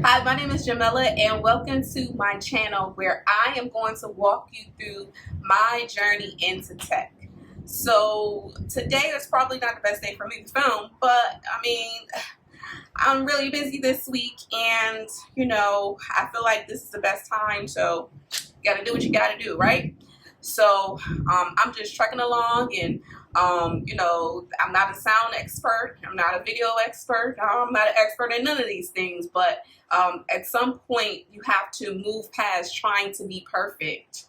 Hi, my name is Jamila and welcome to my channel where I am going to walk you through my journey into tech. So today is probably not the best day for me to film, but I'm really busy this week and I feel like this is the best time, so you gotta do what you gotta do, right? So I'm just trekking along and I'm not a sound expert, I'm not a video expert, I'm not an expert in none of these things, but at some point you have to move past trying to be perfect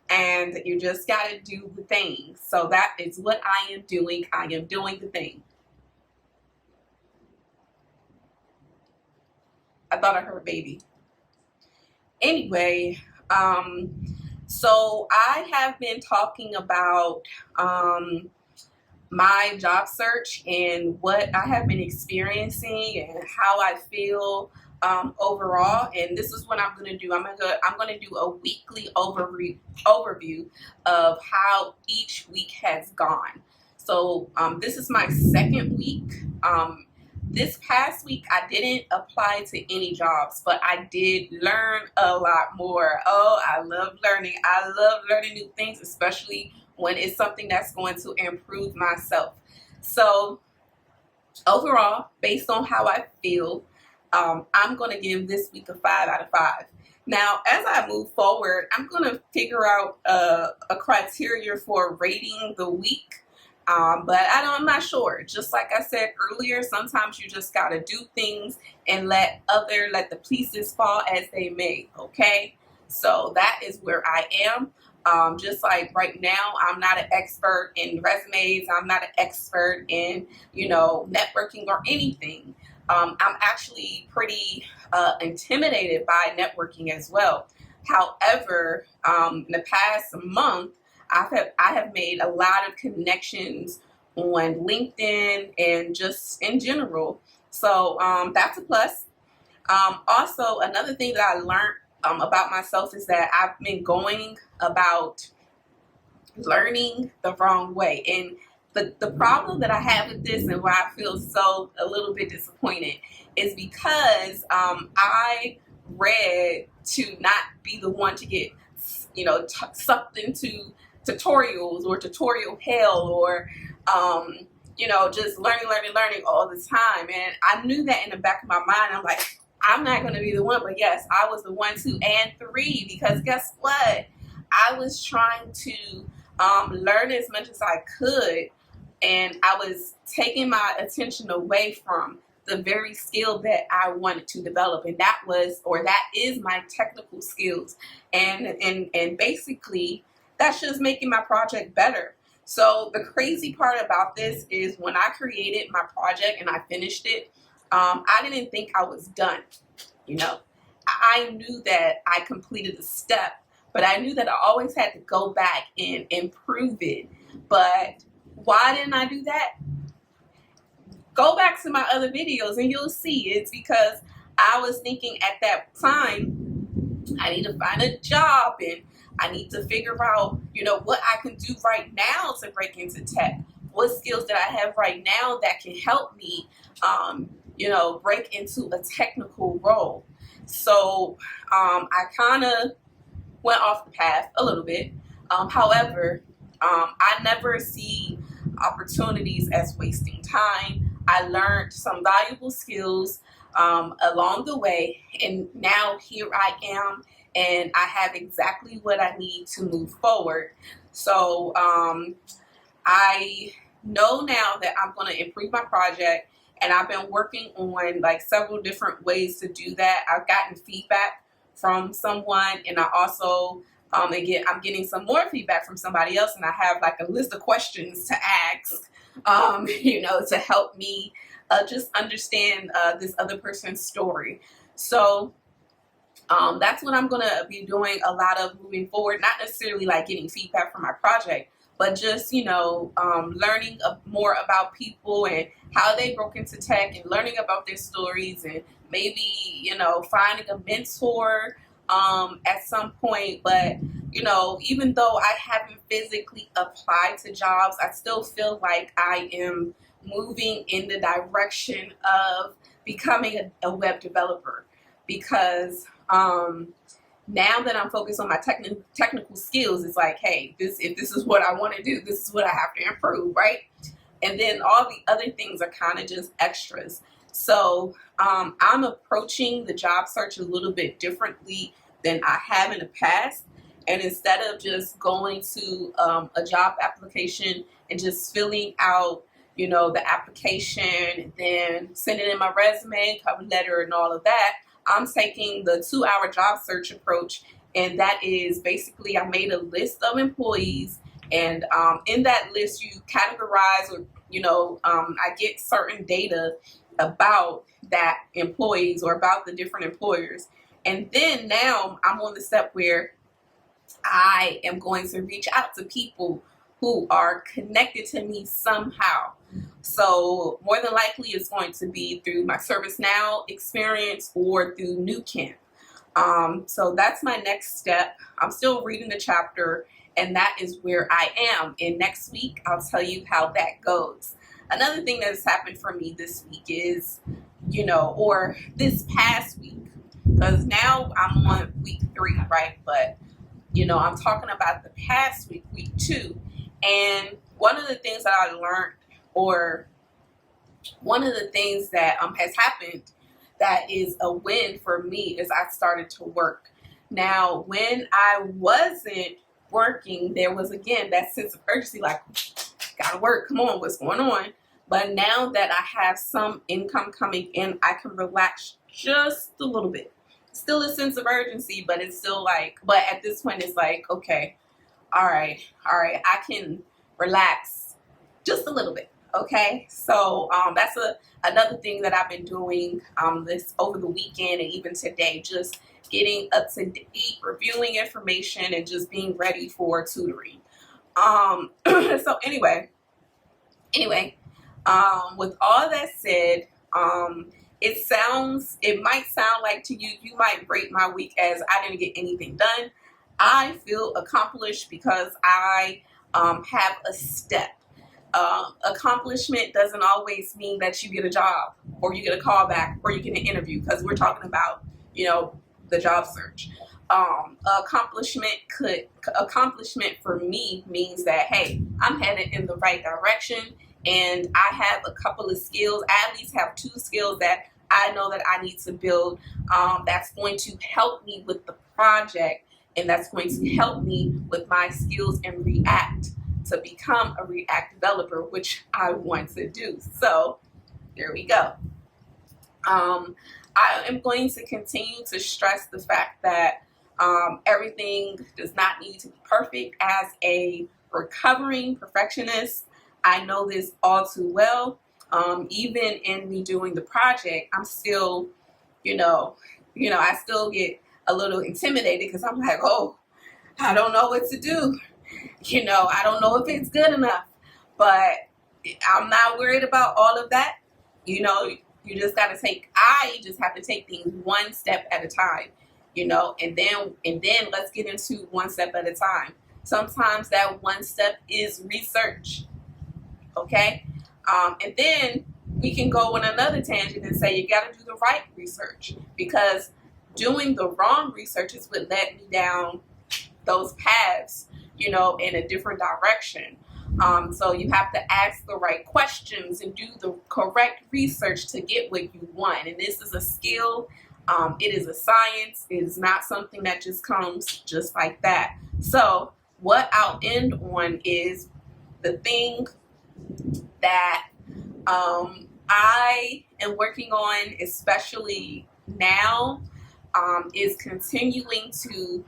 and you just got to do the thing. So that is what I am doing. I am doing the thing. I thought I heard baby. Anyway, so I have been talking about my job search and what I have been experiencing and how I feel overall. And this is what I'm going to do. I'm going to do a weekly overview of how each week has gone. So this is my second week. This past week I didn't apply to any jobs, but I did learn a lot more. Oh, I love learning. I love learning new things, especially when it's something that's going to improve myself. So overall, based on how I feel, I'm going to give this week a 5 out of 5. Now, as I move forward, I'm going to figure out a criteria for rating the week. But I'm not sure. Just like I said earlier, sometimes you just got to do things and let the pieces fall as they may, okay? So that is where I am. Just like right now, I'm not an expert in resumes. I'm not an expert in, networking or anything. I'm actually pretty intimidated by networking as well. However, in the past month, I have made a lot of connections on LinkedIn and just in general. So that's a plus. Also, another thing that I learned about myself is that I've been going about learning the wrong way. And the problem that I have with this and why I feel so a little bit disappointed is because I read to not be the one to get sucked into tutorials or tutorial hell or just learning all the time. And I knew that in the back of my mind. I'm like, I'm not going to be the one. But yes, I was the 1, 2, and 3, because guess what? I was trying to learn as much as I could, and I was taking my attention away from the very skill that I wanted to develop, and that is my technical skills, and basically that's just making my project better. So the crazy part about this is when I created my project and I finished it, I didn't think I was done. I knew that I completed the step, but I knew that I always had to go back and improve it. But why didn't I do that? Go back to my other videos and you'll see it's because I was thinking at that time, I need to find a job and I need to figure out, what I can do right now to break into tech. What skills that I have right now that can help me, break into a technical role. So I kind of went off the path a little bit. However, I never see opportunities as wasting time. I learned some valuable skills along the way, and now here I am, and I have exactly what I need to move forward. So I know now that I'm going to improve my project, and I've been working on several different ways to do that. I've gotten feedback from someone, and I also I'm getting some more feedback from somebody else, and I have a list of questions to ask, to help me just understand this other person's story. So that's what I'm going to be doing a lot of moving forward, not necessarily getting feedback from my project, but just, learning more about people and how they broke into tech and learning about their stories and maybe, finding a mentor at some point. But, even though I haven't physically applied to jobs, I still feel like I am moving in the direction of becoming a web developer. because now that I'm focused on my technical skills, it's like, hey, if this is what I want to do, this is what I have to improve, right? And then all the other things are kind of just extras. So I'm approaching the job search a little bit differently than I have in the past. And instead of just going to a job application and just filling out, the application and then sending in my resume, cover letter, and all of that, I'm taking the 2-hour job search approach. And that is basically, I made a list of employees, and in that list, you categorize, or I get certain data about that employees or about the different employers. And then now I'm on the step where I am going to reach out to people who are connected to me somehow. So more than likely it's going to be through my ServiceNow experience or through NewCamp. So that's my next step. I'm still reading the chapter, and that is where I am. And next week, I'll tell you how that goes. Another thing that has happened for me this week is, or this past week, because now I'm on week 3, right? But, I'm talking about the past week, week 2. And one of the things that I learned, or one of the things that has happened that is a win for me, is I started to work. Now, when I wasn't working, there was, again, that sense of urgency, like, gotta work, come on, what's going on? But now that I have some income coming in, I can relax just a little bit. Still a sense of urgency, but it's still like, but at this point it's like, okay, all right, I can relax just a little bit. Okay, so that's another thing that I've been doing this over the weekend and even today, just getting up to date, reviewing information, and just being ready for tutoring. So anyway, with all that said, it might sound like to you, you might rate my week as I didn't get anything done. I feel accomplished because I have a step. Accomplishment doesn't always mean that you get a job or you get a call back or you get an interview, because we're talking about, the job search. Accomplishment for me means that, hey, I'm headed in the right direction, and I have a couple of skills. I at least have 2 skills that I know that I need to build, that's going to help me with the project, and that's going to help me with my skills in React to become a React developer, which I want to do. So there we go. I am going to continue to stress the fact that everything does not need to be perfect. As a recovering perfectionist, I know this all too well. Even in me doing the project, I'm still, I still get a little intimidated because I'm like, oh, I don't know what to do. I don't know if it's good enough, but I'm not worried about all of that. You just got to I just have to take things one step at a time, and then let's get into one step at a time. Sometimes that one step is research. Okay. And then we can go on another tangent and say, you got to do the right research, because doing the wrong research is what led me down those paths, in a different direction. So you have to ask the right questions and do the correct research to get what you want. And this is a skill. It is a science. It is not something that just comes just like that. So what I'll end on is the thing that I am working on, especially now, is continuing to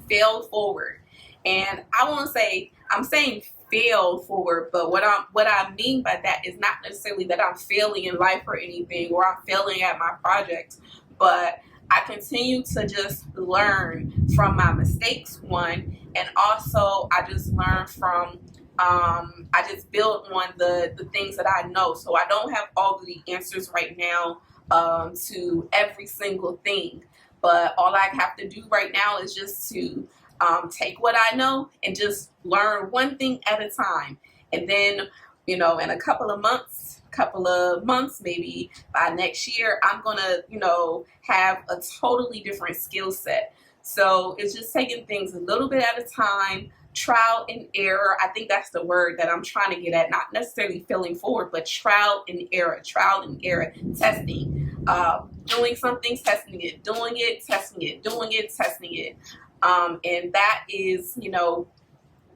fail forward. And I won't say, I'm saying fail forward, but what I mean by that is not necessarily that I'm failing in life or anything, or I'm failing at my project, but I continue to just learn from my mistakes, one, and also I just learn from I just build on the things that I know. So I don't have all of the answers right now to every single thing, but all I have to do right now is just to take what I know and just learn one thing at a time. And then in a couple of months, maybe by next year, I'm gonna, have a totally different skill set. So it's just taking things a little bit at a time, trial and error. I think that's the word that I'm trying to get at, not necessarily failing forward, but trial and error, testing. Doing something, testing it, doing it, testing it, doing it, testing it. And that is,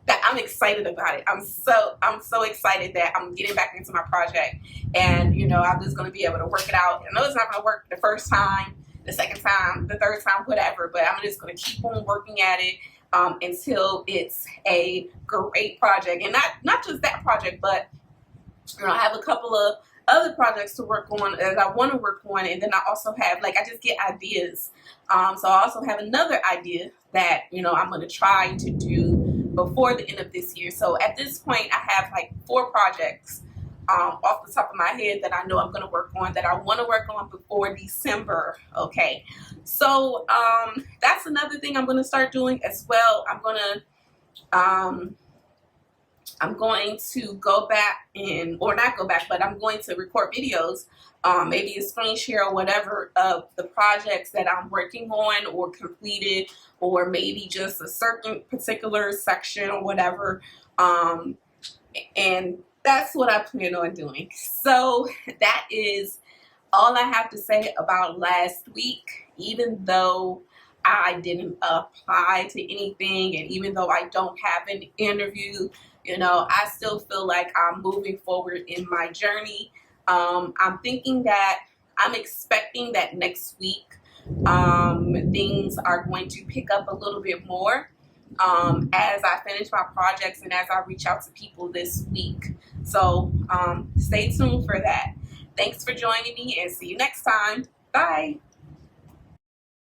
that I'm excited about it. I'm so excited that I'm getting back into my project, and I'm just going to be able to work it out. I know it's not going to work the first time, the second time, the third time, whatever, but I'm just going to keep on working at it until it's a great project. And not just that project, but I have a couple of other projects to work on that I want to work on, and then I also have, I just get ideas. So I also have another idea that I'm going to try to do before the end of this year. So at this point, I have 4 projects off the top of my head that I know I'm going to work on, that I want to work on before December. Okay, so that's another thing I'm going to start doing as well. I'm going to go back or not go back, but I'm going to record videos, maybe a screen share or whatever, of the projects that I'm working on or completed, or maybe just a certain particular section or whatever. And that's what I plan on doing. So that is all I have to say about last week. Even though I didn't apply to anything, and even though I don't have an interview, I still feel like I'm moving forward in my journey. I'm expecting that next week things are going to pick up a little bit more as I finish my projects and as I reach out to people this week. So stay tuned for that. Thanks for joining me, and see you next time. Bye.